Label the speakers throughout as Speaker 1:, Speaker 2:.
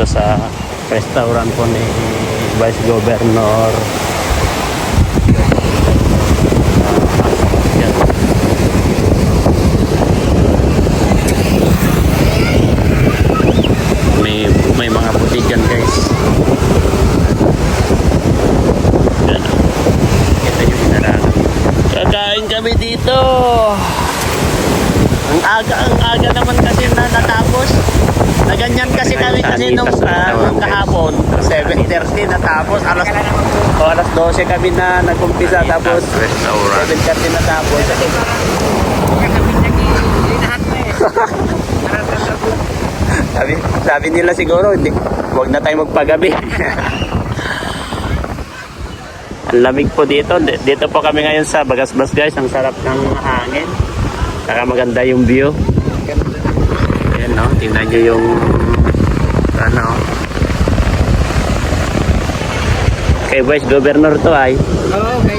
Speaker 1: dito sa restaurant po ni Vice Governor. Yan. May mga butik yan guys. Yan. Ito yung inarangan. Kakain kami dito. Ang aga naman kasi na natapos. Na ganyan kasi kami kasi nung kahapon 7:30 natapos, alas 12 kami na nag-umpisa, tapos 7:30 natapos. sabi nila siguro hindi, huwag na tayo magpagabi. Ang lamig po dito. Dito po kami ngayon sa Bagasbas guys. Ang sarap ng hangin, saka maganda yung view. Ayan, no? Tingnan nyo yung ano, kay Vice Governor to ay.
Speaker 2: Okay.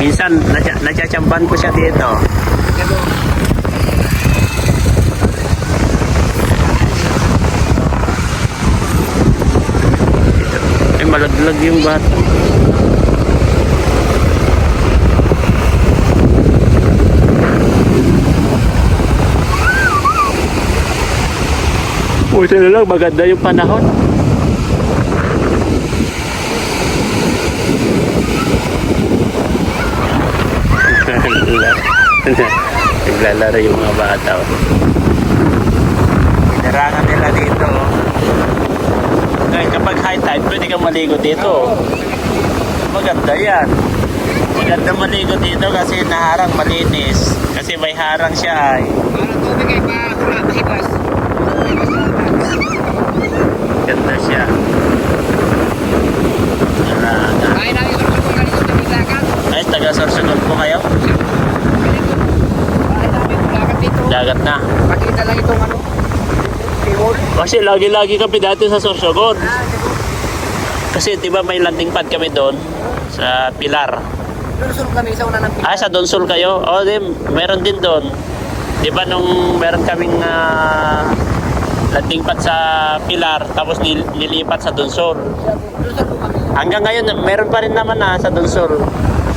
Speaker 1: Minsan natsatsamban ko siya dito. Ay, malaglag yung bata. Buti na lang, maganda yung panahon. Naglalaro yung mga bata. Inarangan nila dito. Kaya kapag high tide, pwede kang maligo dito. Maganda yan. Maganda maligo dito kasi naharang, malinis. Kasi may harang siya ay. Ganda siya. Ay, taga-Sorsogon po kayo? Dagat na.
Speaker 2: Pakita lang itong ano.
Speaker 1: Kasi lagi-lagi kami dati sa Sorsogon. Kasi diba may landing pad kami doon sa Pilar.
Speaker 2: Donsol kami sa una ng Pilar.
Speaker 1: Ah, sa Donsol kayo? O, meron din doon. Diba nung meron kaming landing pad sa Pilar, tapos nilipat sa Donsol.
Speaker 2: Donsol po kami.
Speaker 1: Hanggang ngayon, meron pa rin naman sa Donsol.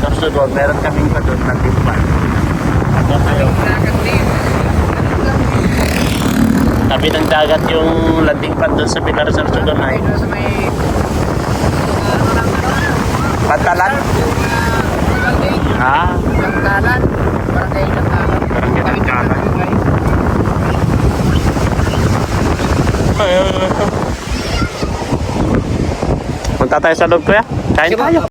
Speaker 1: Sorsogon, meron kaming pa doon landing pad. Hanggang ngayon. Tabi ng dagat yung landing pad doon sa Pilar, Sorsogon ay.
Speaker 2: Sa may
Speaker 1: Pantalan? Ah,
Speaker 2: Nagkalan. Barangay Nagkalan.
Speaker 1: Barangay Nagkalan. Punta tayo sa loob, kuya. Kain tayo.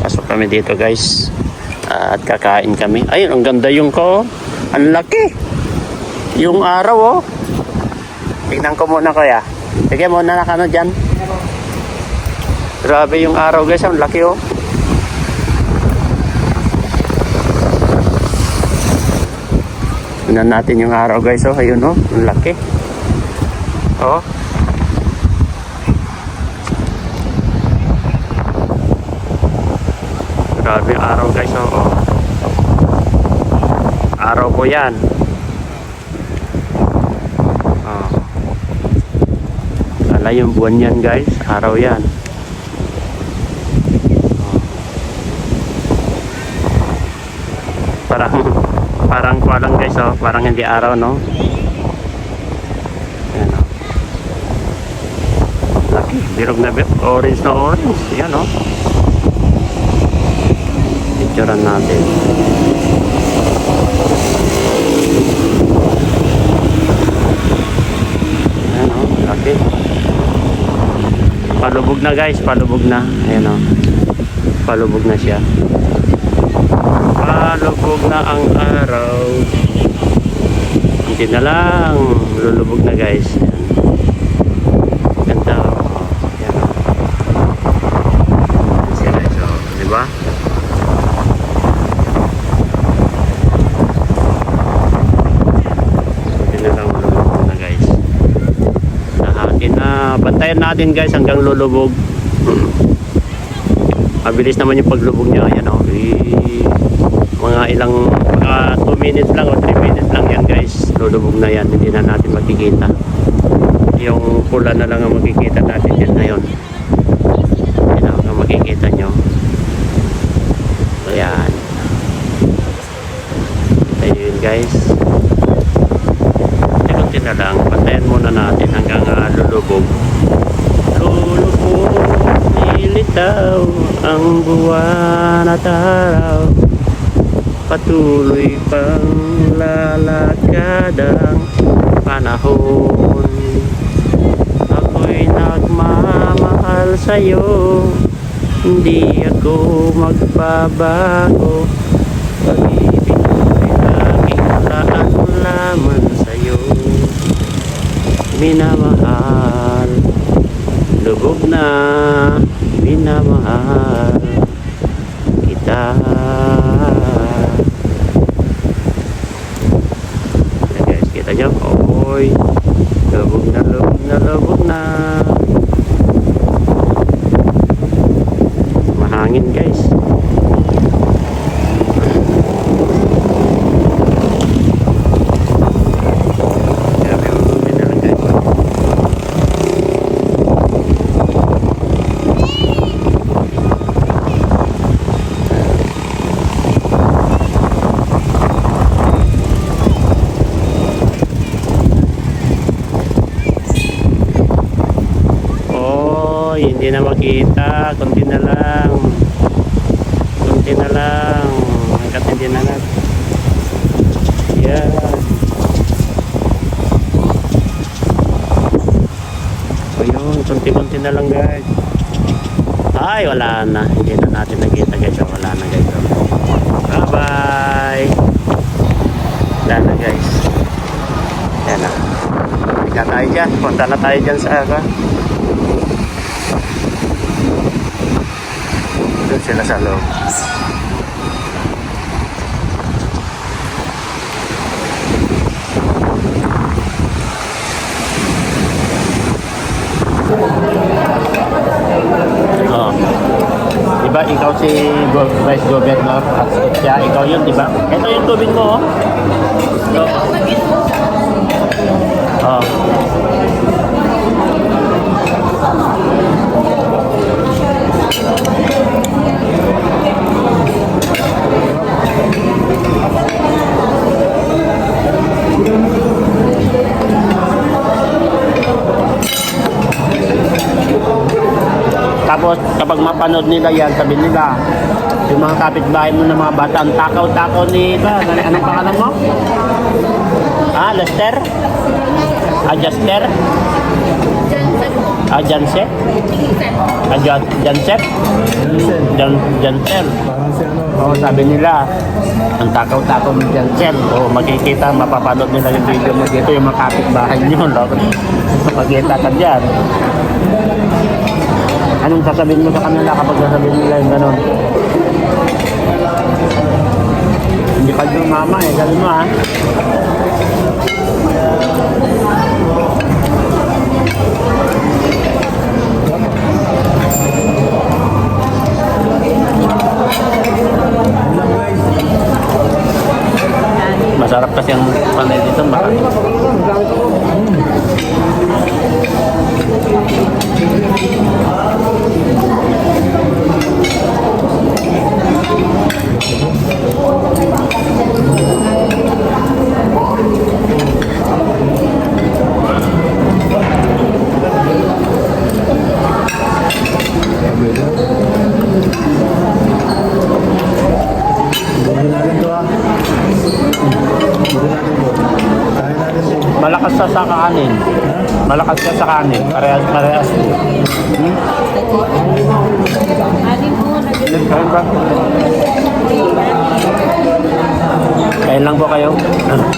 Speaker 1: Pasok kami dito guys. At kakain kami. Ayun, ang ganda yung ko. Ang laki. Yung araw oh. Tingnan ko muna kuya. Sige muna na kano dyan. Grabe yung araw guys. Ang laki oh. Tingnan natin yung araw guys oh. Ayun oh. Ang laki. Oh. Grabe yung araw guys oh. Araw po yan. Oh. Kala yung buwan yan guys. Araw yan. Oh. Parang kuwalang guys oh. Parang hindi araw no. Ayan oh. Laki. Birog na orange na orange. Yan oh. Picturean natin. Ayan o, laki. Palubog na guys, palubog na. Ayan o, palubog na siya. Malubog na ang araw. Hindi na lang. Lulubog na guys. Yan. Ganda. Oh. Yan. Yan siya guys. Oh. Diba? Hindi na lang lulubog na guys. Nahati na. Bantayan natin guys hanggang lulubog. Mabilis naman yung paglubog niya. Ayan o. Mga ilang 2 minutes lang o 3 minutes lang yan guys. Lulubog na yan. Hindi na natin makikita. Yung pula na lang ang makikita natin yan ngayon. Yan ang makikita nyo. Ayan. Ayun guys. Kunti na lang. Patayin muna natin hanggang lulubog. Lulubog. Ilitaw ang buwan at araw. Patuloy pang lalakad ang panahon. Ako'y nagmamahal sa'yo. Hindi ako magbabago. Pag-ibig ko'y laging laan lamang sa'yo. Minamahal. Lubog na. Minamahal kita. Ayan guys, kita nyo? Oy, lubog na, lubog na, lubog na. Mahangin guys. Grabe, lubog na lang guys. Hindi na makita, kunti na lang, hanggat hindi na lang. Yan. So yun, kunti-kunti na lang guys. Ay, wala na, hindi na natin nakita guys. Wala na guys. Bye bye. Wala na guys. Yan na. Hindi tayo dyan, punta na tayo dyan sa doon sila sa loob. Oh. Diba ikaw si Vice Governor at siya, ikaw yun, diba? Ito yung tubig mo, oh. Oh. Tapos kapag mapanood nila yan, sabi nila, yung mga kapitbahay mo ng mga bata, ang takaw-takaw ni ba? Anong pangalan mo? Ah, Lester? Ah, Jaster? Ah, Janset? Ah, Janset? Janset. Oo, sabi nila, ang takaw-takaw ni Janset. Oo, makikita, mapapanood nila yung video mo dito, yung mga kapitbahay nyo. Makikita ka dyan. Anong sasabihin mo sa kanila kapag sasabihin nila yung gano'n? Hindi pa yung mama eh, sabi mo ha? Masarap kasi ang panay dito, marami. Malakas siya sa kanin. Malakas siya sa kanin. Parehas. Kain ba? Kain lang po kayo.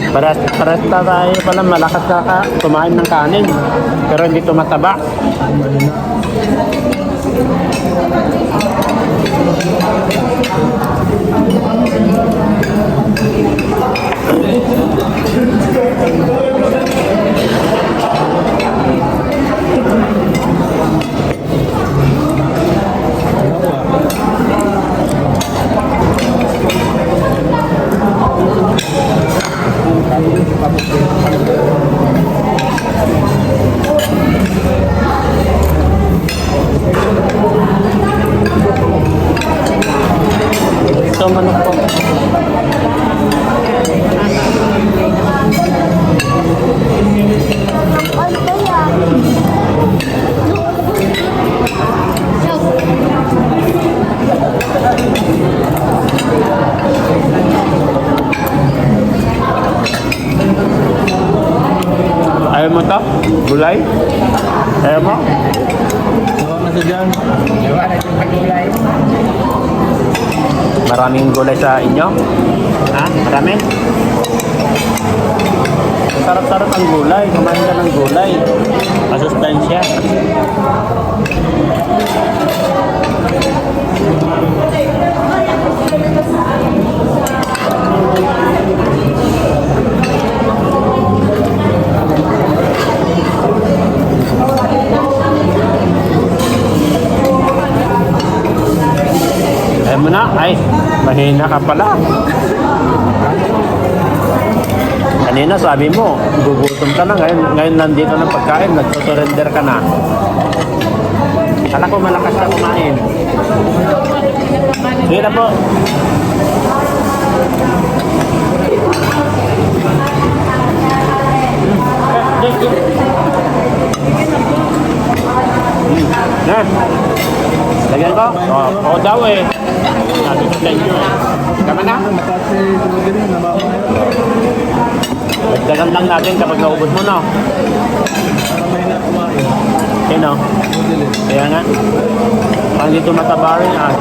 Speaker 1: Pares na tayo pala malakas kumain ng kanin. Pero hindi tumataba. Ito manok po. Ayaw mo to? Gulay? Ayaw mo? Maraming gulay sa inyo? Ha? Marami? Sarap-sarap ang gulay. Kumain ka ng gulay. Masustansya. Ayaw mo na? Ay, mahina ka pala. Kanina sabi mo, gugutom ka na. Ngayon nandito ng pagkain, nagsusurrender ka na. Kala ko malakas na kumain. Sige na po. Na. Lagyan ko? Oo daw eh. Nasusundan nyo eh. Tama na? Dagdagan lang natin kapag naubos mo na. Sino? Kaya nga. Parang dito mataba rin ah.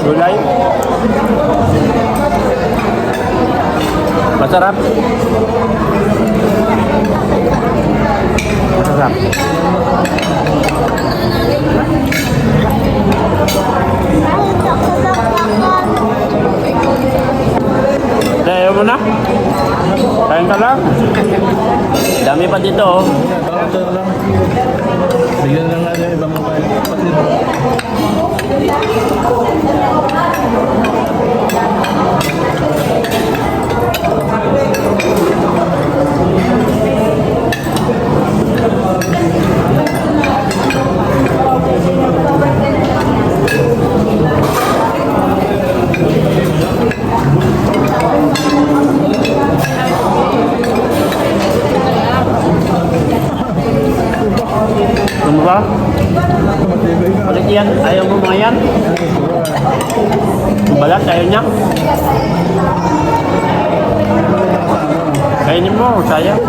Speaker 1: Gulay. Masarap. Masarap. Ayaw mo na? Kain ka lang? Dami pa dito oh.
Speaker 3: Bigyan lang natin ibang mga kapatid.
Speaker 1: Ano ba? Balik yan. Ayaw mo mga yan? Balat, ayaw niya? Kainin mo, sayang.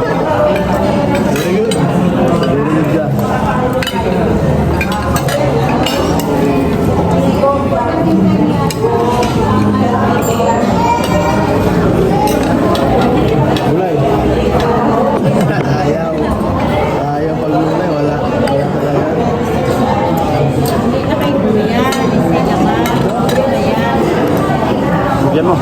Speaker 3: Gulay. Ayaw. Ayaw pag gulay, wala. Wala talaga.
Speaker 1: Bigyan mo.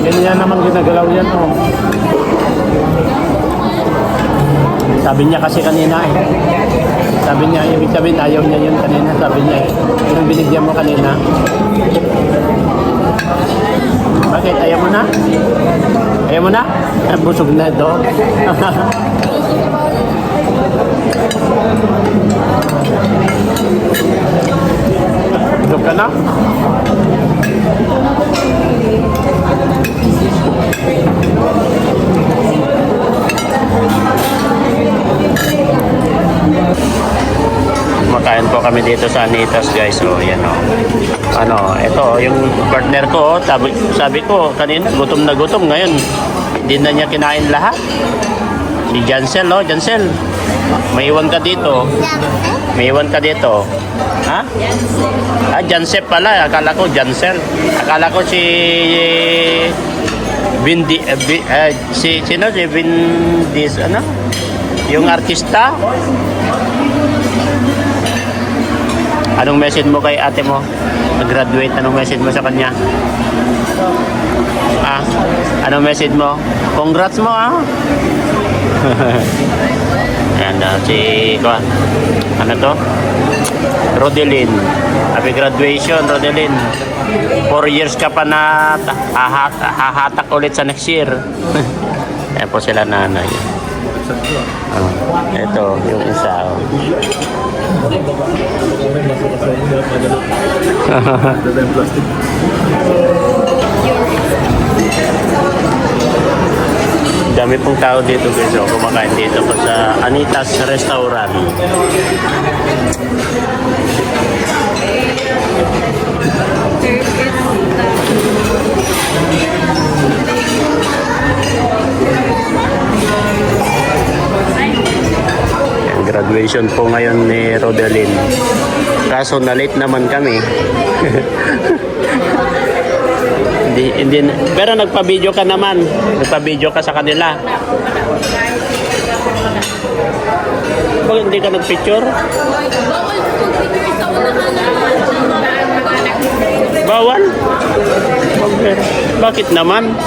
Speaker 1: Ganyan naman ginagalaw yan oh. Sabi niya kasi kanina eh. Sabi niya, ibig sabihin ayaw niya yun kanina. Sabi niya eh. Yung binigyan mo kanina. Bakit? Ayaw mo na? Ayaw mo na? Busog na ito. Busog ka na? Makain po kami dito sa Anitas guys. So yan o. Ano, ito yung partner ko. Sabi ko kanina gutom na gutom. Ngayon hindi na niya kinain lahat. Si Jansel oh, Jansel. May iwan ka dito. May iwan ka dito. Ha? Ah, Jansel pala. Akala ko Jansel. Akala ko si sino si Vindis ano? Yung artista. Anong message mo kay ate mo? Nag-graduate, anong message mo sa kanya? Ah, anong message mo? Congrats mo ah. Ayan si ano to? Rodelin. Happy graduation, Rodelin. 4 years ka pa na hahatak ulit sa next year. Ayan po sila nanay. Ito, yung isa. Oh. Dami pong tao dito guys. So, kumakain dito po sa Anitas Restaurant. Graduation po ngayon ni Rodelin. Kaso na-late naman kami. hindi, pero nagpa-video ka naman. Nagpa-video ka sa kanila. Bakit hindi ka nag-picture? Bawal? Bakit naman?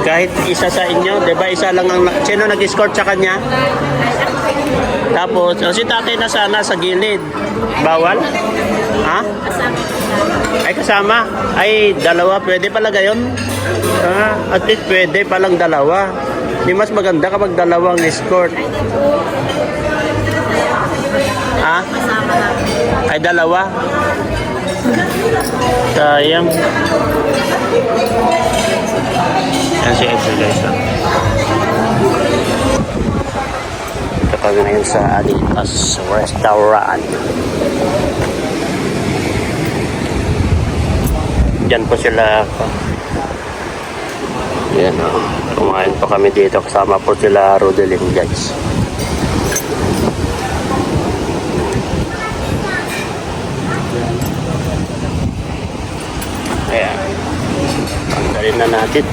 Speaker 1: Kahit isa sa inyo, di ba isa lang ang... Sino nag-escort sa kanya? Tapos, si tatay na sana sa gilid. Bawal? Ha? Ay, kasama? Ay, dalawa. Pwede pala gayon? At least pwede palang dalawa. Di mas maganda kapag dalawang escort. Ha? Ay, dalawa. Sayang. Yan si Edgar guys. Ito kami ngayon sa Anitas Restaurant. Diyan po sila. Yan o. Kumain po kami dito. Kasama po sila Rodelin guys. Ayan. Pagdalin na natin.